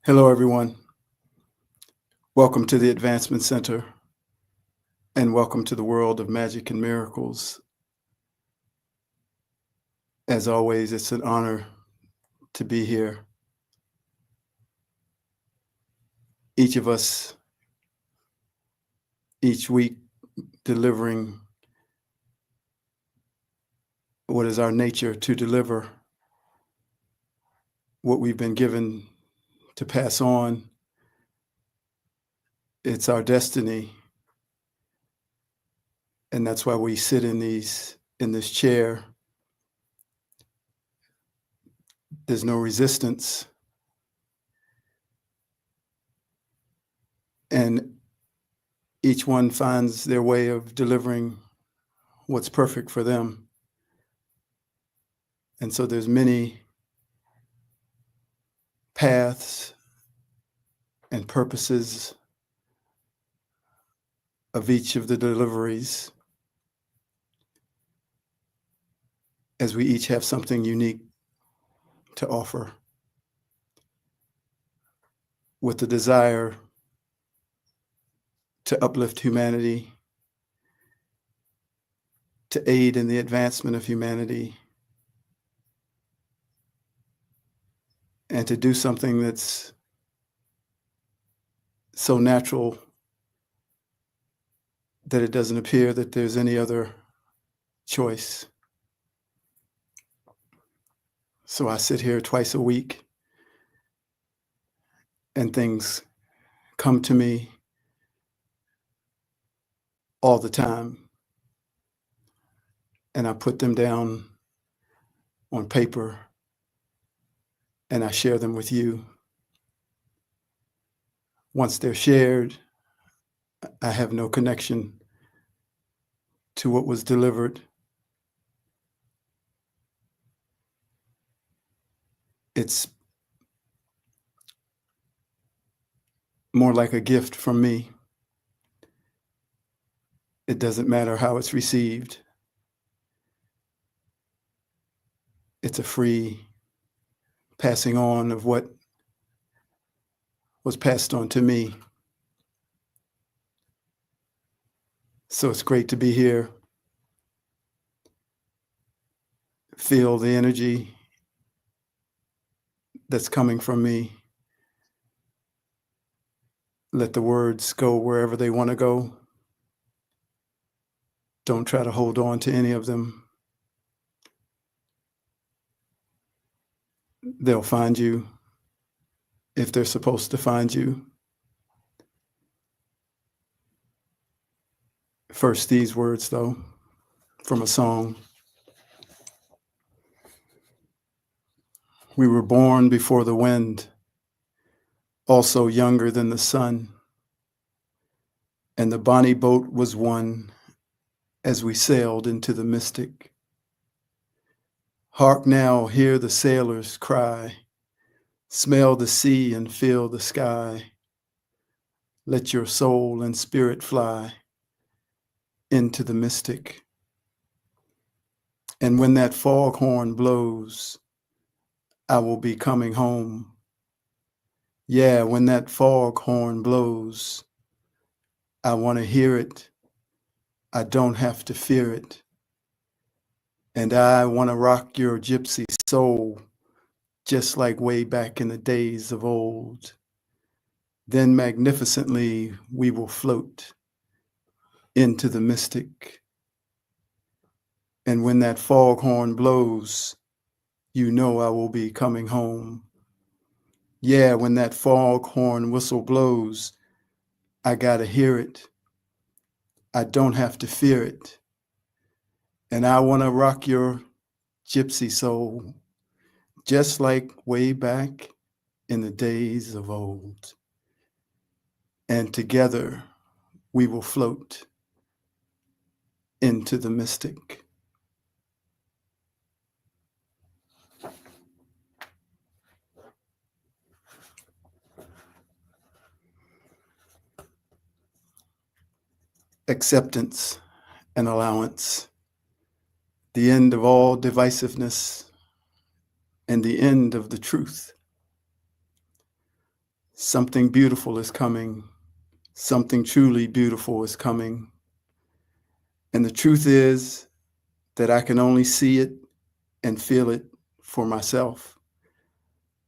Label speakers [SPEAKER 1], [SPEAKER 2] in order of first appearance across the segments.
[SPEAKER 1] Hello, everyone. Welcome to the Advancement Center, and welcome to the world of magic and miracles. As always, it's an honor to be here. Each of us, each week, delivering what is our nature to deliver, what we've been given to pass on. It's our destiny. And that's why we sit in this chair. There's no resistance. And each one finds their way of delivering what's perfect for them. And so there's many paths and purposes of each of the deliveries, as we each have something unique to offer, with the desire to uplift humanity, to aid in the advancement of humanity, and to do something that's so natural that it doesn't appear that there's any other choice. So I sit here twice a week, and things come to me all the time, and I put them down on paper, and I share them with you. Once they're shared, I have no connection to what was delivered. It's more like a gift from me. It doesn't matter how it's received. It's a free passing on of what was passed on to me. So it's great to be here. Feel the energy that's coming from me. Let the words go wherever they want to go. Don't try to hold on to any of them. They'll find you if they're supposed to find you. First, these words, though, from a song. We were born before the wind, also younger than the sun, and the bonny boat was one as we sailed into the mystic. Hark now, hear the sailors cry, smell the sea and feel the sky. Let your soul and spirit fly into the mystic. And when that foghorn blows, I will be coming home. Yeah, when that foghorn blows, I want to hear it. I don't have to fear it. And I want to rock your gypsy soul, just like way back in the days of old. Then magnificently we will float into the mystic. And when that foghorn blows, you know I will be coming home. Yeah, when that foghorn whistle blows, I gotta hear it. I don't have to fear it. And I want to rock your gypsy soul, just like way back in the days of old. And together we will float into the mystic. Acceptance and allowance, the end of all divisiveness and the end of the truth. Something beautiful is coming. Something truly beautiful is coming. And the truth is that I can only see it and feel it for myself.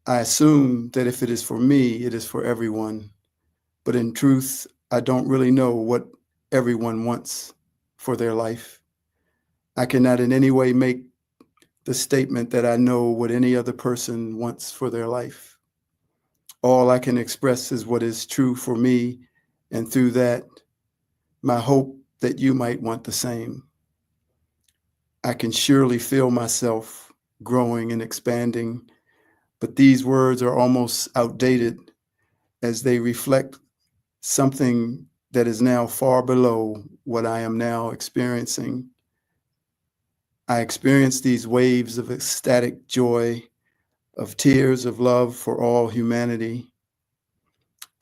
[SPEAKER 1] I assume that if it is for me, it is for everyone. But in truth, I don't really know what everyone wants for their life. I cannot in any way make the statement that I know what any other person wants for their life. All I can express is what is true for me, and through that, my hope that you might want the same. I can surely feel myself growing and expanding, but these words are almost outdated as they reflect something that is now far below what I am now experiencing. I experience these waves of ecstatic joy, of tears of love for all humanity,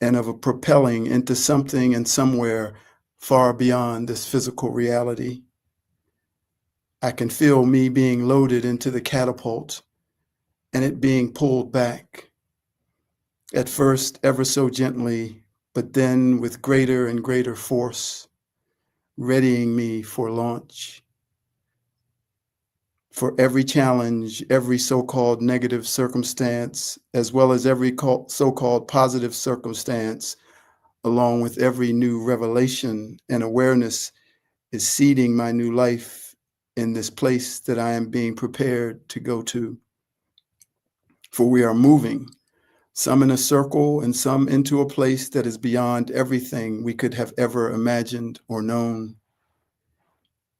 [SPEAKER 1] and of a propelling into something and somewhere far beyond this physical reality. I can feel me being loaded into the catapult and it being pulled back, at first ever so gently, but then with greater and greater force, readying me for launch. For every challenge, every so-called negative circumstance, as well as every so-called positive circumstance, along with every new revelation and awareness, is seeding my new life in this place that I am being prepared to go to. For we are moving, some in a circle and some into a place that is beyond everything we could have ever imagined or known.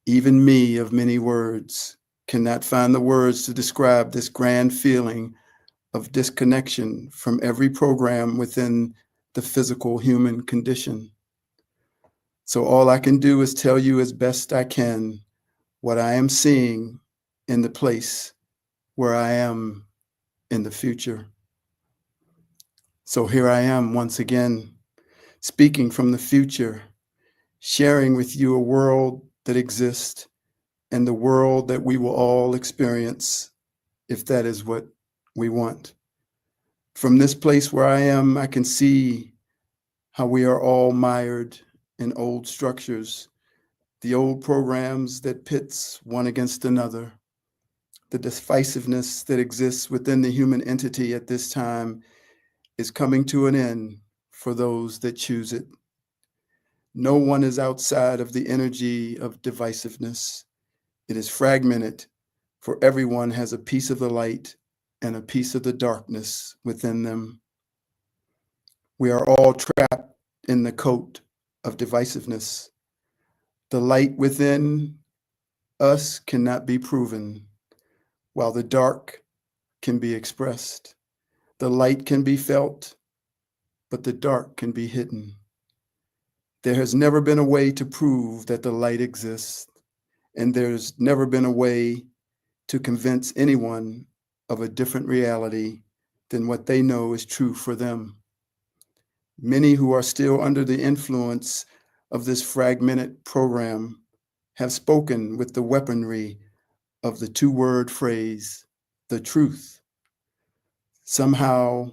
[SPEAKER 1] Even me of many words cannot find the words to describe this grand feeling of disconnection from every program within the physical human condition. So all I can do is tell you as best I can what I am seeing in the place where I am in the future. So here I am once again, speaking from the future, sharing with you a world that exists and the world that we will all experience if that is what we want. From this place where I am, I can see how we are all mired in old structures, the old programs that pits one against another, the divisiveness that exists within the human entity at this time is coming to an end for those that choose it. No one is outside of the energy of divisiveness. It is fragmented, for everyone has a piece of the light and a piece of the darkness within them. We are all trapped in the coat of divisiveness. The light within us cannot be proven, while the dark can be expressed. The light can be felt, but the dark can be hidden. There has never been a way to prove that the light exists, and there's never been a way to convince anyone of a different reality than what they know is true for them. Many who are still under the influence of this fragmented program have spoken with the weaponry of the two-word phrase, the truth, somehow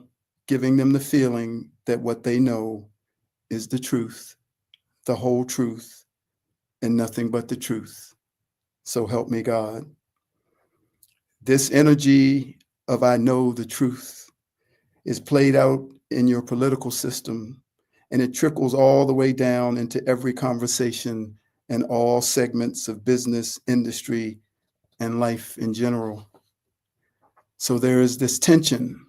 [SPEAKER 1] giving them the feeling that what they know is the truth, the whole truth, and nothing but the truth. So help me God. This energy of I know the truth is played out in your political system, and it trickles all the way down into every conversation and all segments of business, industry, and life in general. So there is this tension,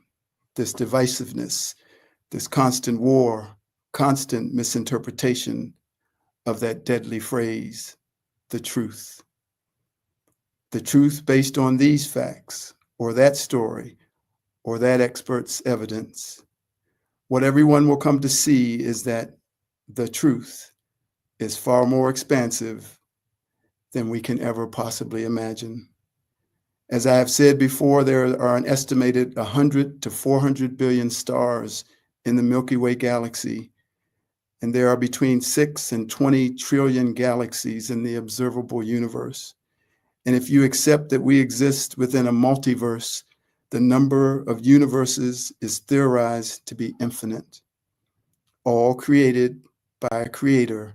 [SPEAKER 1] this divisiveness, this constant war, constant misinterpretation of that deadly phrase, the truth. The truth based on these facts, or that story, or that expert's evidence. What everyone will come to see is that the truth is far more expansive than we can ever possibly imagine. As I have said before, there are an estimated 100 to 400 billion stars in the Milky Way galaxy, and there are between 6 and 20 trillion galaxies in the observable universe. And if you accept that we exist within a multiverse, The number of universes is theorized to be infinite, all created by a creator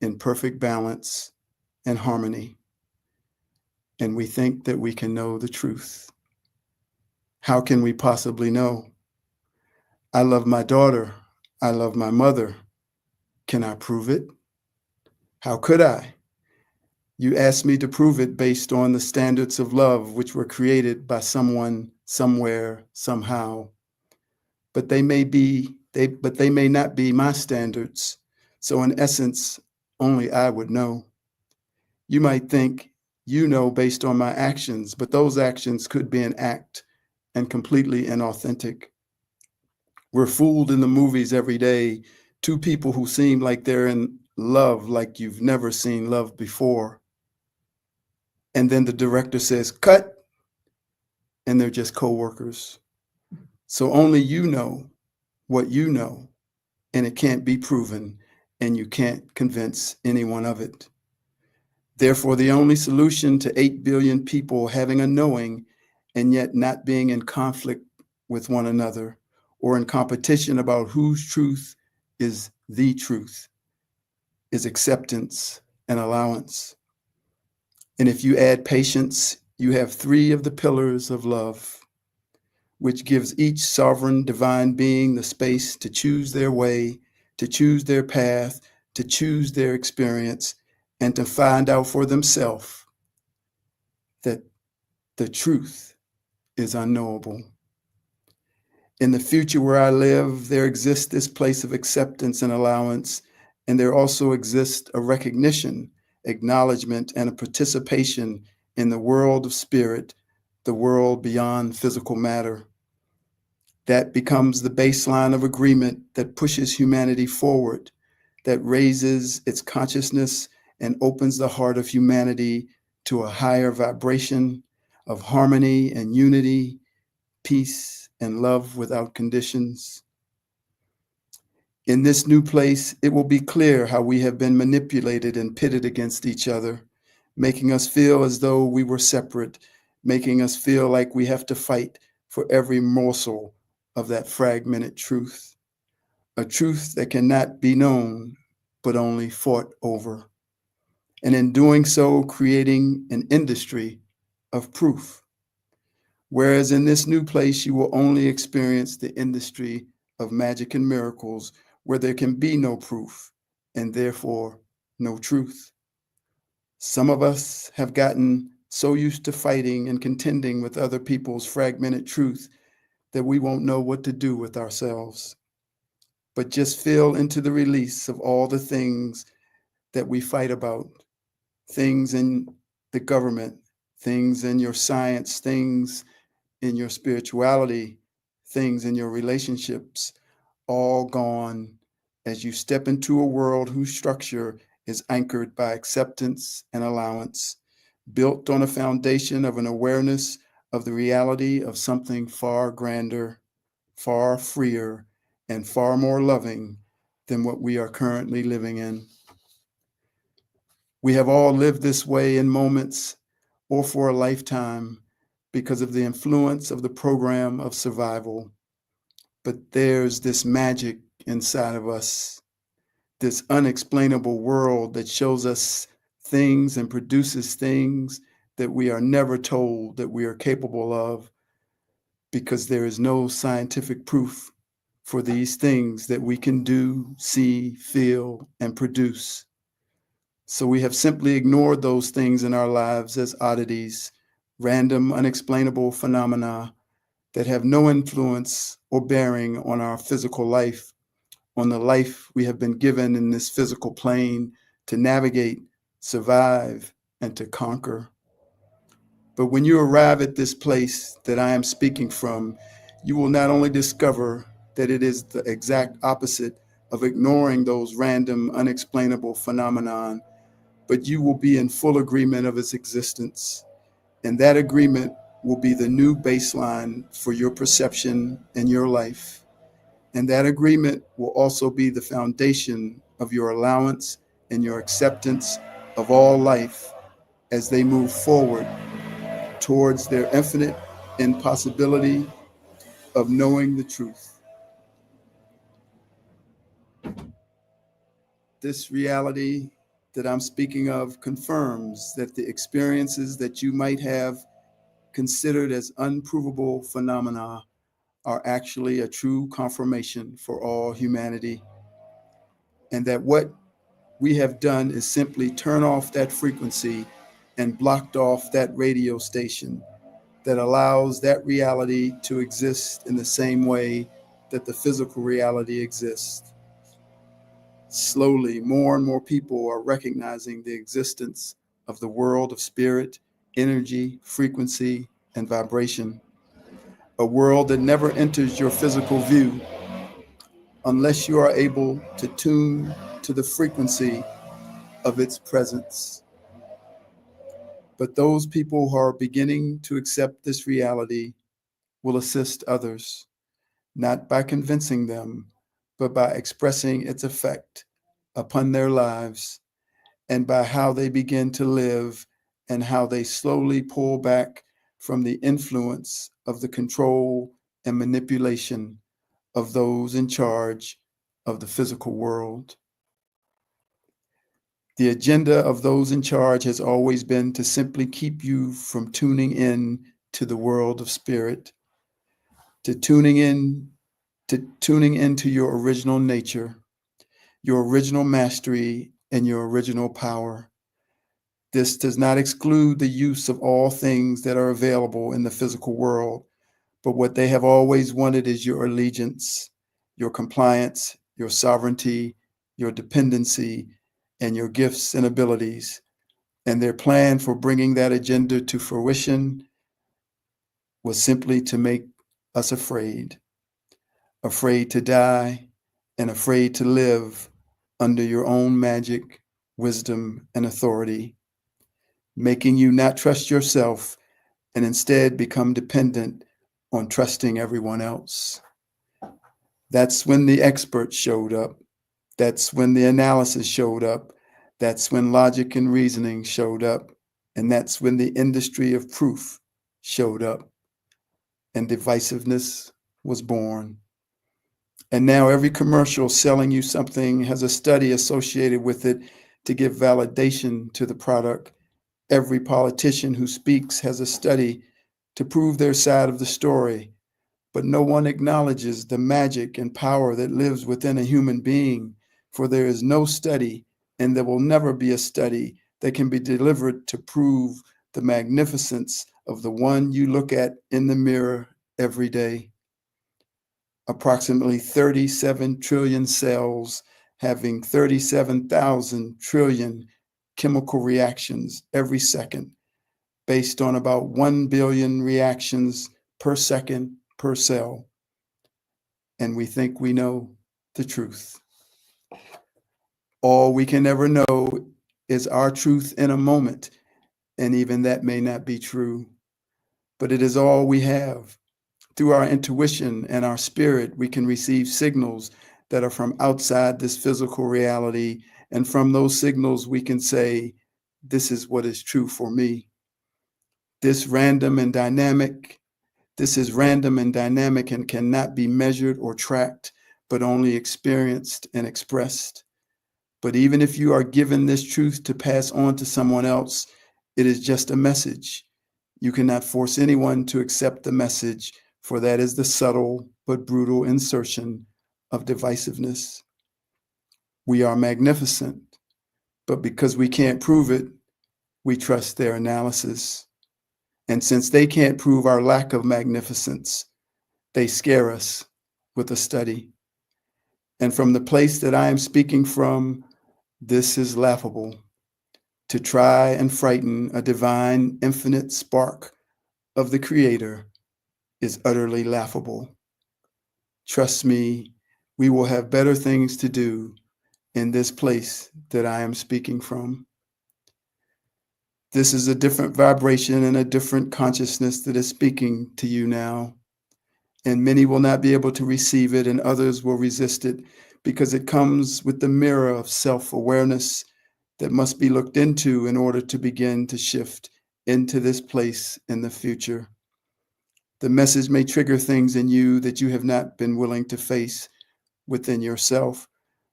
[SPEAKER 1] in perfect balance and harmony. And we think that we can know the truth. How can we possibly know? I love my daughter. I love my mother. Can I prove it? How could I? You asked me to prove it based on the standards of love which were created by someone, somewhere, somehow. But they may not be my standards. So in essence, only I would know. You might think you know based on my actions, but those actions could be an act and completely inauthentic. We're fooled in the movies every day. Two people who seem like they're in love, like you've never seen love before. And then the director says, cut, and they're just co-workers. So only you know what you know, and it can't be proven, and you can't convince anyone of it. Therefore, the only solution to 8 billion people having a knowing and yet not being in conflict with one another or in competition about whose truth is the truth is acceptance and allowance. And if you add patience, you have 3 of the pillars of love, which gives each sovereign divine being the space to choose their way, to choose their path, to choose their experience, and to find out for themselves that the truth is unknowable. In the future where I live, there exists this place of acceptance and allowance, and there also exists a recognition, acknowledgement, and a participation in the world of spirit, the world beyond physical matter. That becomes the baseline of agreement that pushes humanity forward, that raises its consciousness and opens the heart of humanity to a higher vibration of harmony and unity, peace and love without conditions. In this new place, it will be clear how we have been manipulated and pitted against each other, making us feel as though we were separate, making us feel like we have to fight for every morsel of that fragmented truth, a truth that cannot be known, but only fought over. And in doing so, creating an industry of proof. Whereas in this new place, you will only experience the industry of magic and miracles where there can be no proof and therefore no truth. Some of us have gotten so used to fighting and contending with other people's fragmented truth that we won't know what to do with ourselves. But just feel into the release of all the things that we fight about, things in the government, things in your science, things in your spirituality, things in your relationships, all gone as you step into a world whose structure is anchored by acceptance and allowance, built on a foundation of an awareness of the reality of something far grander, far freer, and far more loving than what we are currently living in. We have all lived this way in moments or for a lifetime because of the influence of the program of survival. But there's this magic inside of us, this unexplainable world that shows us things and produces things that we are never told that we are capable of, because there is no scientific proof for these things that we can do, see, feel, and produce. So we have simply ignored those things in our lives as oddities, random, unexplainable phenomena that have no influence or bearing on our physical life, on the life we have been given in this physical plane to navigate, survive, and to conquer. But when you arrive at this place that I am speaking from, you will not only discover that it is the exact opposite of ignoring those random, unexplainable phenomenon, but you will be in full agreement of its existence. And that agreement will be the new baseline for your perception and your life. And that agreement will also be the foundation of your allowance and your acceptance of all life as they move forward towards their infinite impossibility of knowing the truth. This reality that I'm speaking of confirms that the experiences that you might have considered as unprovable phenomena are actually a true confirmation for all humanity, and that what we have done is simply turn off that frequency and blocked off that radio station that allows that reality to exist in the same way that the physical reality exists. Slowly, more and more people are recognizing the existence of the world of spirit, energy, frequency, and vibration, a world that never enters your physical view unless you are able to tune to the frequency of its presence. But those people who are beginning to accept this reality will assist others, not by convincing them, but by expressing its effect upon their lives and by how they begin to live and how they slowly pull back from the influence of the control and manipulation of those in charge of the physical world. The agenda of those in charge has always been to simply keep you from tuning in to the world of spirit, to tuning into your original nature, your original mastery, and your original power. This does not exclude the use of all things that are available in the physical world, but what they have always wanted is your allegiance, your compliance, your sovereignty, your dependency, and your gifts and abilities. And their plan for bringing that agenda to fruition was simply to make us afraid to die, and afraid to live under your own magic, wisdom, and authority, making you not trust yourself and instead become dependent on trusting everyone else. That's when the experts showed up. That's when the analysis showed up. That's when logic and reasoning showed up. And that's when the industry of proof showed up. And divisiveness was born. And now every commercial selling you something has a study associated with it to give validation to the product. Every politician who speaks has a study to prove their side of the story. But no one acknowledges the magic and power that lives within a human being, for there is no study, and there will never be a study that can be delivered to prove the magnificence of the one you look at in the mirror every day. Approximately 37 trillion cells having 37,000 trillion chemical reactions every second, based on about 1 billion reactions per second per cell. And we think we know the truth. All we can ever know is our truth in a moment, and even that may not be true, but it is all we have. Through our intuition and our spirit, we can receive signals that are from outside this physical reality, and from those signals, we can say, this is what is true for me. This is random and dynamic and cannot be measured or tracked, but only experienced and expressed. But even if you are given this truth to pass on to someone else, it is just a message. You cannot force anyone to accept the message, for that is the subtle but brutal insertion of divisiveness. We are magnificent, but because we can't prove it, we trust their analysis. And since they can't prove our lack of magnificence, they scare us with a study. And from the place that I am speaking from, this is laughable. To try and frighten a divine, infinite spark of the Creator is utterly laughable. Trust me, we will have better things to do in this place that I am speaking from. This is a different vibration and a different consciousness that is speaking to you now. And many will not be able to receive it, and others will resist it because it comes with the mirror of self-awareness that must be looked into in order to begin to shift into this place in the future. The message may trigger things in you that you have not been willing to face within yourself,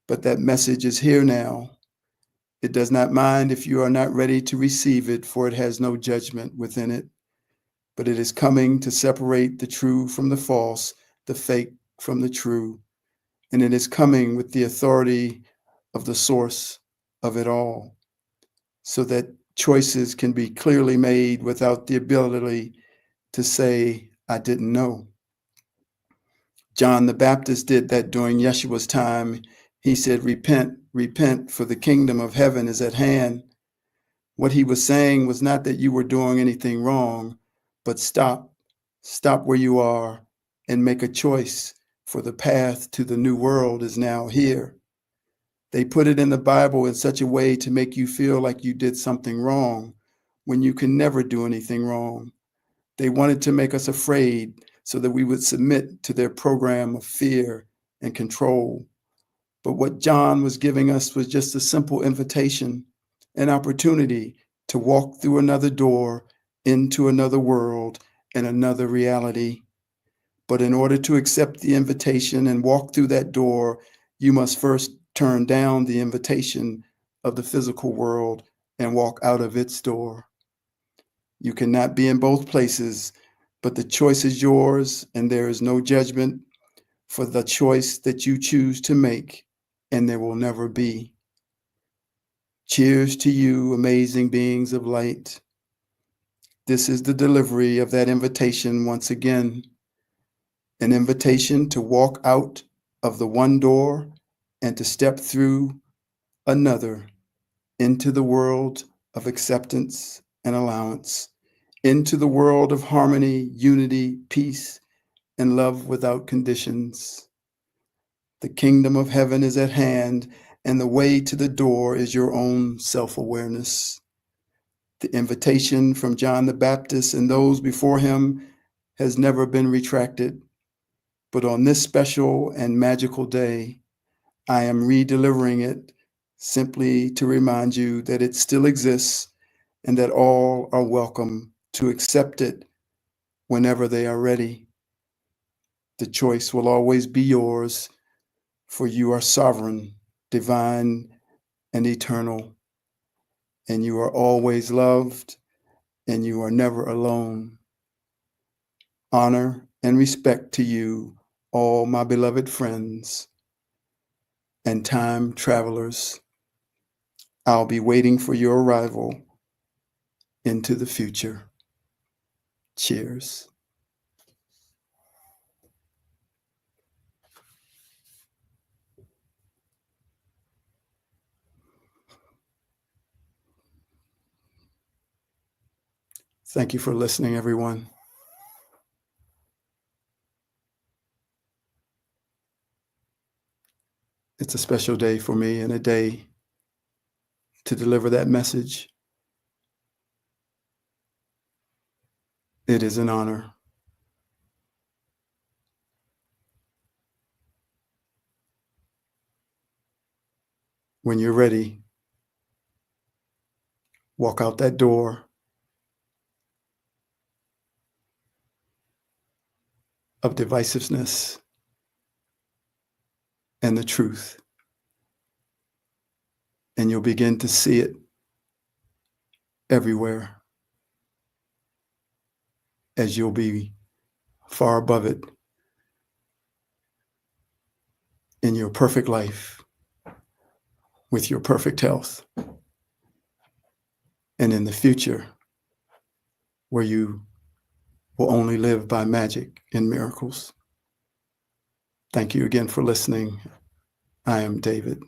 [SPEAKER 1] but that message is here now. It does not mind if you are not ready to receive it, for it has no judgment within it, but it is coming to separate the true from the false, the fake from the true, and it is coming with the authority of the source of it all, so that choices can be clearly made without the ability to say, I didn't know. John the Baptist did that during Yeshua's time. He said, repent, repent, for the kingdom of heaven is at hand. What he was saying was not that you were doing anything wrong, but stop where you are and make a choice, for the path to the new world is now here. They put it in the Bible in such a way to make you feel like you did something wrong when you can never do anything wrong. They wanted to make us afraid so that we would submit to their program of fear and control. But what John was giving us was just a simple invitation, an opportunity to walk through another door into another world and another reality. But in order to accept the invitation and walk through that door, you must first turn down the invitation of the physical world and walk out of its door. You cannot be in both places, but the choice is yours, and there is no judgment for the choice that you choose to make, and there will never be. Cheers to you, amazing beings of light. This is the delivery of that invitation once again, an invitation to walk out of the one door and to step through another into the world of acceptance and allowance, into the world of harmony, unity, peace, and love without conditions. The kingdom of heaven is at hand, and the way to the door is your own self-awareness. The invitation from John the Baptist and those before him has never been retracted. But on this special and magical day, I am re-delivering it simply to remind you that it still exists and that all are welcome to accept it whenever they are ready. The choice will always be yours, for you are sovereign, divine, and eternal, and you are always loved, and you are never alone. Honor and respect to you, all my beloved friends and time travelers. I'll be waiting for your arrival into the future. Cheers. Thank you for listening, everyone. It's a special day for me and a day to deliver that message. It is an honor. When you're ready, walk out that door of divisiveness and the truth, and you'll begin to see it everywhere as you'll be far above it in your perfect life, with your perfect health, and in the future where you will only live by magic and miracles. Thank you again for listening. I am David.